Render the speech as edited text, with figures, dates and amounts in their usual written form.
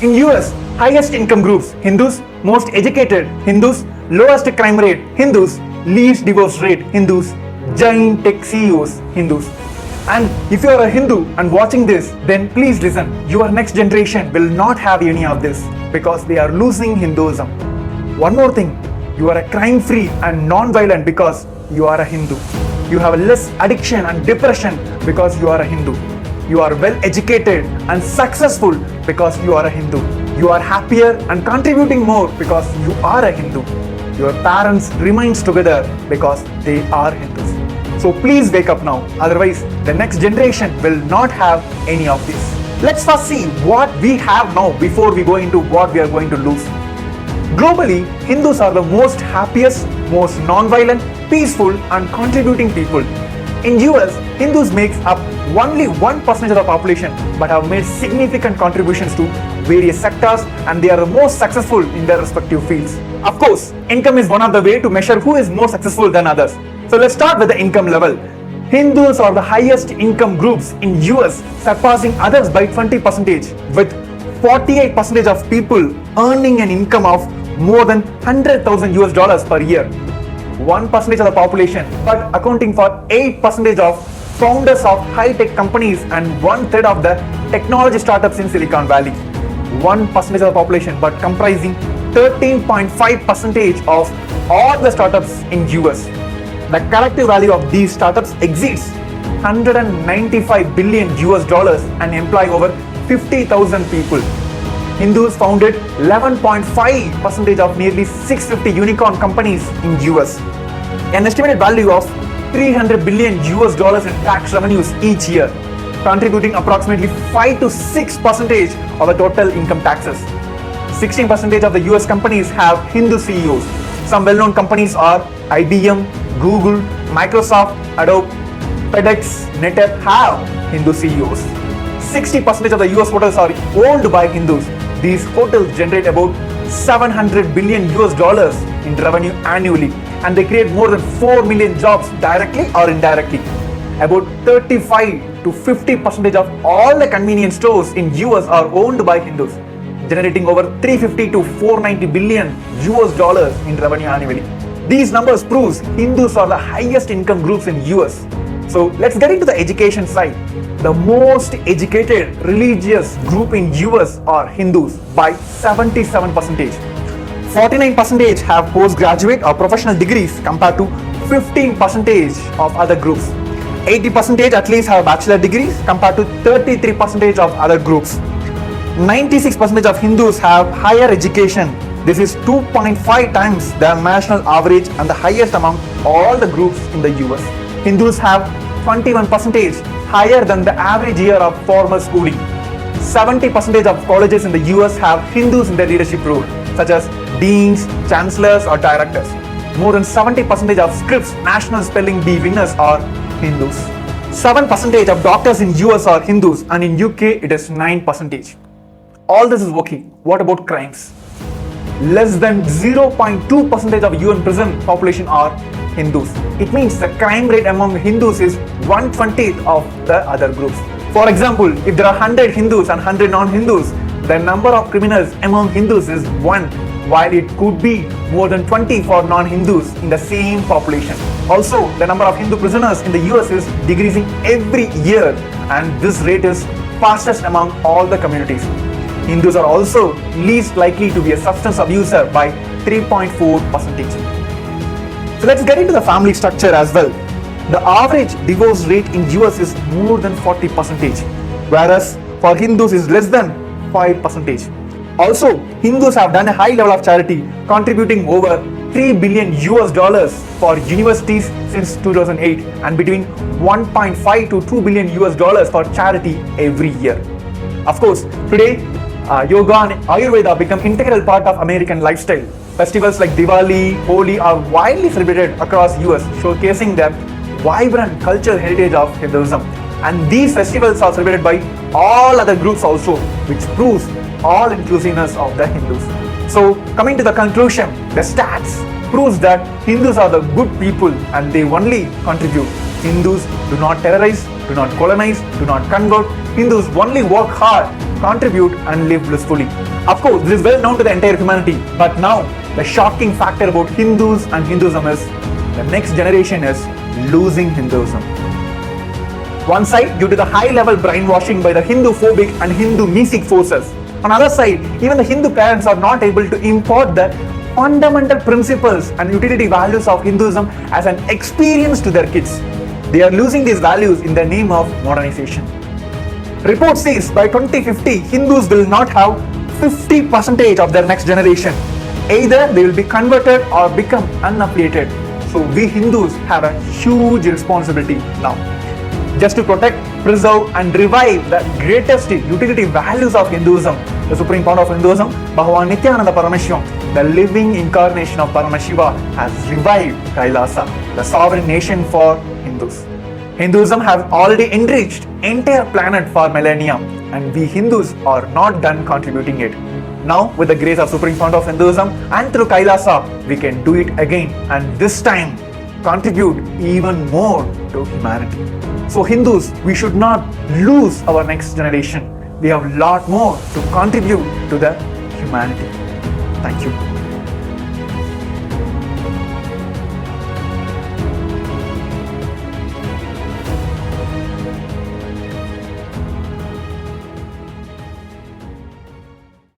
In US, highest income groups, Hindus, most educated, Hindus, lowest crime rate, Hindus, least divorce rate, Hindus, giant tech CEOs, Hindus. And if you are a Hindu and watching this, then please listen. Your next generation will not have any of this because they are losing Hinduism. One more thing, you are a crime-free and non-violent because you are a Hindu. You have less addiction and depression because you are a Hindu. You are well educated and successful because you are a Hindu. You are happier and contributing more because you are a Hindu. Your parents remains together because they are Hindus. So please wake up now, otherwise the next generation will not have any of this. Let's first see what we have now before we go into what we are going to lose. Globally, Hindus are the most happiest, most non-violent, peaceful and contributing people. In US, Hindus make up only 1% of the population but have made significant contributions to various sectors and they are the most successful in their respective fields. Of course, income is one of the ways to measure who is more successful than others. So let's start with the income level. Hindus are the highest income groups in US, surpassing others by 20%, with 48% of people earning an income of more than 100,000 US dollars per year. 1% of the population, but accounting for 8% of founders of high-tech companies and 1/3 of the technology startups in Silicon Valley. 1% of the population, but comprising 13.5% of all the startups in US. The collective value of these startups exceeds 195 billion US dollars and employ over 50,000 people. Hindus founded 11.5% of nearly 650 unicorn companies in US. An estimated value of 300 billion US dollars in tax revenues each year, contributing approximately 5 to 6% of the total income taxes. 16% of the US companies have Hindu CEOs. Some well-known companies are IBM, Google, Microsoft, Adobe, FedEx, NetApp have Hindu CEOs. 60% of the US hotels are owned by Hindus. These hotels generate about 700 billion US dollars in revenue annually and they create more than 4 million jobs directly or indirectly. About 35 to 50% of all the convenience stores in US are owned by Hindus, generating over 350 to 490 billion US dollars in revenue annually. These numbers proves Hindus are the highest income groups in US. So let's get into the education side. The most educated religious group in US are Hindus by 77%. 49% have postgraduate or professional degrees compared to 15% of other groups. 80% at least have bachelor degrees compared to 33% of other groups. 96% of Hindus have higher education. This is 2.5 times the national average and the highest among all the groups in the US. Hindus have 21% higher than the average year of formal schooling. 70% of colleges in the US have Hindus in their leadership role, such as deans, chancellors or directors. More than 70% of Scripps National Spelling Bee winners are Hindus. 7% of doctors in US are Hindus and in UK it is 9%. All this is okay. What about crimes? Less than 0.2% of UN prison population are Hindus. It means the crime rate among Hindus is 1/20 of the other groups. For example, if there are 100 Hindus and 100 non-Hindus, the number of criminals among Hindus is 1, while it could be more than 20 for non-Hindus in the same population. Also, the number of Hindu prisoners in the US is decreasing every year and this rate is fastest among all the communities. Hindus are also least likely to be a substance abuser by 3.4%. So let's get into the family structure as well. The average divorce rate in US is more than 40%, whereas for Hindus is less than 5%. Also, Hindus have done a high level of charity, contributing over 3 billion US dollars for universities since 2008 and between 1.5 to 2 billion US dollars for charity every year. Of course, today, yoga and Ayurveda become integral part of American lifestyle. Festivals like Diwali, Holi are widely celebrated across US, showcasing the vibrant cultural heritage of Hinduism. And these festivals are celebrated by all other groups also, which proves all inclusiveness of the Hindus. So coming to the conclusion, the stats proves that Hindus are the good people and they only contribute. Hindus do not terrorize, do not colonize, do not convert. Hindus only work hard, contribute and live blissfully. Of course, this is well known to the entire humanity. But now, the shocking factor about Hindus and Hinduism is the next generation is losing Hinduism. One side, due to the high-level brainwashing by the Hindu-phobic and Hindu-mesic forces. On the other side, even the Hindu parents are not able to impart the fundamental principles and utility values of Hinduism as an experience to their kids. They are losing these values in the name of modernization. Report says by 2050, Hindus will not have 50% of their next generation. Either they will be converted or become unaffiliated. So we Hindus have a huge responsibility now. Just to protect, preserve and revive the greatest utility values of Hinduism, the supreme founder of Hinduism, Bhagavan Nityananda Parameshivam, the living incarnation of Paramashiva, has revived Kailasa, the sovereign nation for Hindus. Hinduism has already enriched entire planet for millennia, and we Hindus are not done contributing it. Now, with the grace of supreme founder of Hinduism and through Kailasa, we can do it again, and this time contribute even more to humanity. So Hindus, we should not lose our next generation. We have a lot more to contribute to the humanity. Thank you.